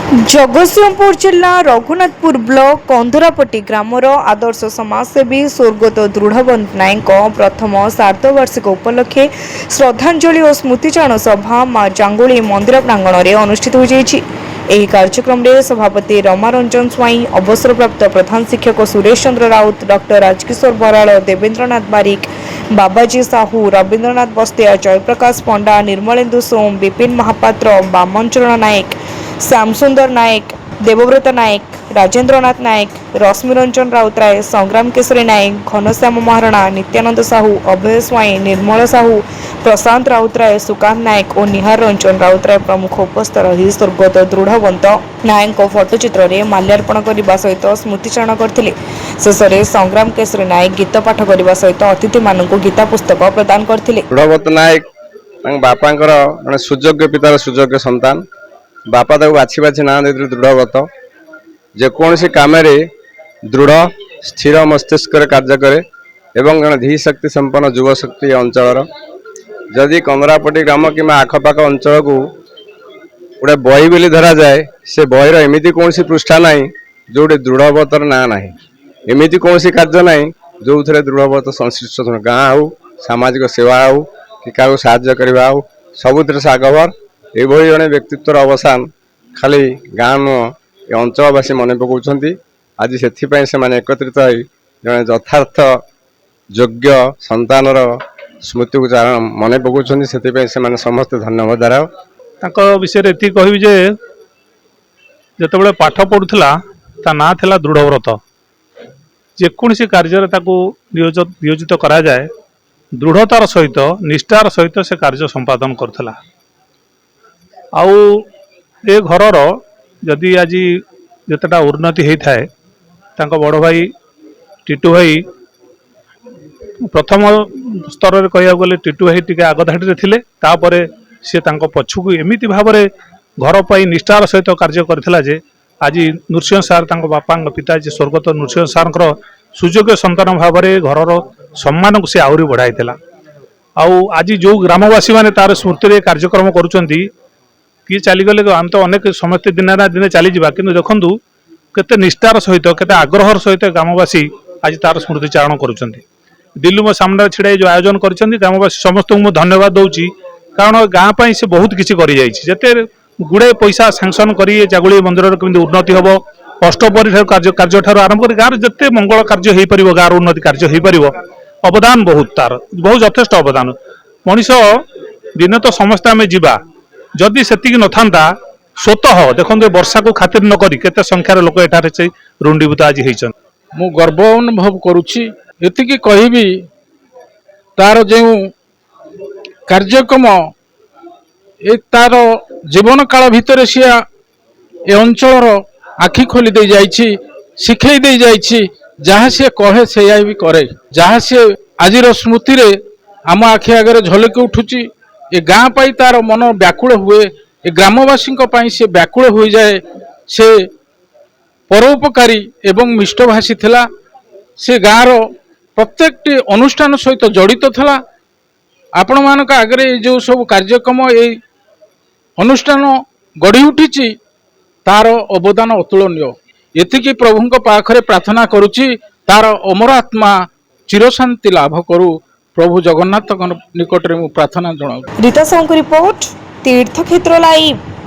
जगतसिंहपुर जिला Raghunathpur block कंधरापट्टी grammar आदर्श समाजसेवी स्वर्गत दृढ़बंत नायक प्रथम सार्धवार्षिक उपलक्षे श्रद्धांजलि और स्मृतिचारण सभा मां जांगुली मंदिर प्रांगण में अनुष्ठित हो जाइछि। ଏହି କାର୍ଯ୍ୟକ୍ରମରେ ସଭାପତି ରମାରଞ୍ଜନ ସ୍ୱାଇଁ, ଅବସରପ୍ରାପ୍ତ ପ୍ରଧାନ ଶିକ୍ଷକ ସୁରେଶ ଚନ୍ଦ୍ର ରାଉତ, ଡକ୍ଟର ରାଜକିଶୋର ବରାଳ, ଦେବେନ୍ଦ୍ରନାଥ ବାରିକ, ବାବାଜୀ ସାହୁ, ରବୀନ୍ଦ୍ରନାଥ ବସ୍ତିଆ, ଜୟପ୍ରକାଶ ପଣ୍ଡା, ନିର୍ମଳେନ୍ଦୁ ସୋମ, ବିପିନ ମହାପାତ୍ର, ବାମନଚରଣ ନାୟକ, ଶ୍ୟାମସୁନ୍ଦର ନାୟକ, ଦେବବ୍ରତ ନାୟକ, ରାଜେନ୍ଦ୍ରନାଥ ନାୟକ, ରଶ୍ମିରଞ୍ଜନ ରାଉତରାୟ, ସଂଗ୍ରାମ କେଶରୀ ନାୟକ, ଘନଶ୍ୟାମ ମହାରଣା, ନିତ୍ୟାନନ୍ଦ ସାହୁ, ଅଭୟ ସ୍ୱାଇଁ, ନିର୍ମଳ ସାହୁ, प्रशांत राउतराय, सुकांत नायक और निहार रंजन राउतराय प्रमुख उपस्थित रही स्वर्गत दृढ़बंत नायक फोटोचित्र में माल्यार्पण करने सहित स्मृतिचारण करते। शेष में संग्राम केशरी नायक गीत पाठ करने सहित अतिथि मान गीता पुस्तक प्रदान करते। दृढ़बंत नायक बापा सुयोग्य पितार सुयोग्य संतान बापा बाछी बाछी ना दे दृढ़बंत जेकोसी कम दृढ़ स्थिर मस्तिष्क कार्य करे एवं धी शक्ति संपन्न युव शक्ति अंचल जदि कंधरापट्टी ग्राम कि आखपाख अंचल को गोटे बही बोली धरा जाए से बहीर एमती कौन पृष्ठा ना जो दृढ़बतर ना ना एमती कौन कार्य ना जो थे दृढ़बत संश्लिष्ट गाँ हो सामाजिक सेवा हो कि क्या साहाय्य करवा हो सबुथ से आगभर यही जड़े व्यक्तित्वर अवसान खाली गाँ नुह अंचलवासी मन पकाउछंती। आज से एकत्रित हो जड़े यथार्थ योग्य संतानर स्मृति को मन पकाउछंती से समस्त धन्यवाद विषय ये कहबी जे जिते पाठ पढ़ुला ता ना थिला दृढ़व्रत जेकोसी कार्य नियोजित करा जाए दृढ़तार सहित निष्ठार सहित से कार्य संपादन करथिला। आउ ए घरर जदि आज जितेटा उन्नति होता है तांको बड़ भाई टीटू भाई प्रथम स्तर में कह गले टीटू भाई टी आगधाड़ी थे सी पछकू एमती भाव में घर पर निष्ठार सहित कार्य करथिला जे आज नृसिंह सार बापा पिता स्वर्गत नृसिंह सार सुयोग्य संतान भाव में घर सम्मान को सी आहरी बढ़ाई आज जो ग्रामवासी मैंने तार स्मृति कार्यक्रम करुँच किए चलीगले आम तो अनेक समस्ते दिन ना दिन चली जावा कि देखूँ केते निष्ठार सहित केते आग्रहर सहित ग्रामवासी आज तार स्मृतिचारण करुँच। दिल्ली मो सामने छिड़ा जो आयोजन कर ग्रामवासी समस्त को धन्यवाद दूसरी कारण गाँ पर से बहुत किसी करते गुड़े पैसा सांसन कर जागुली मंदिर केमती उन्नति हम अष्टपरी कार्य ठार आरंभ कर गाँव जिते मंगल कार्य हो पार गाँव उन्नति कार्य हो पार अवदान बहुत तार बहुत यथेष्ट अवदान मनीष दिन तो समस्ते आम जा जदि से न था स्वतः देखो वर्षा को खातिर न करी केते संख्यार लोक एठार से रुंडीभूत आज होती मु गर्व अनुभव करुच्ची एतिकी कहबी तार जो कार्यक्रम तार जीवन काल भितर सी ए अंचल आखि खोली दे जाइछि शिखई दे जाइछि जहाँ सी कहे से भी करे जहाँ सी आज स्मृति रे आम आखि आगे झलक उठुची ए गाँ पाई तार मन व्याकुल हुए ए ग्रामवासी से व्याकुल हो जाए से परोपकारी एवं मिष्टभाषी थिला से गाँव प्रत्येक अनुष्ठान सहित जड़ित था आपण मान आगे जो सब कार्यक्रम ये अनुष्ठान गढ़ी उठी तार अवदान अतुलनीय एतिकी प्रभु पाखरे प्रार्थना करुच्ची तार अमर आत्मा चिरशांति लाभ करू प्रभु जगन्नाथ निकट में प्रार्थना जनाऊ। रीता साहू रिपोर्ट तीर्थक्षेत्र लाइव।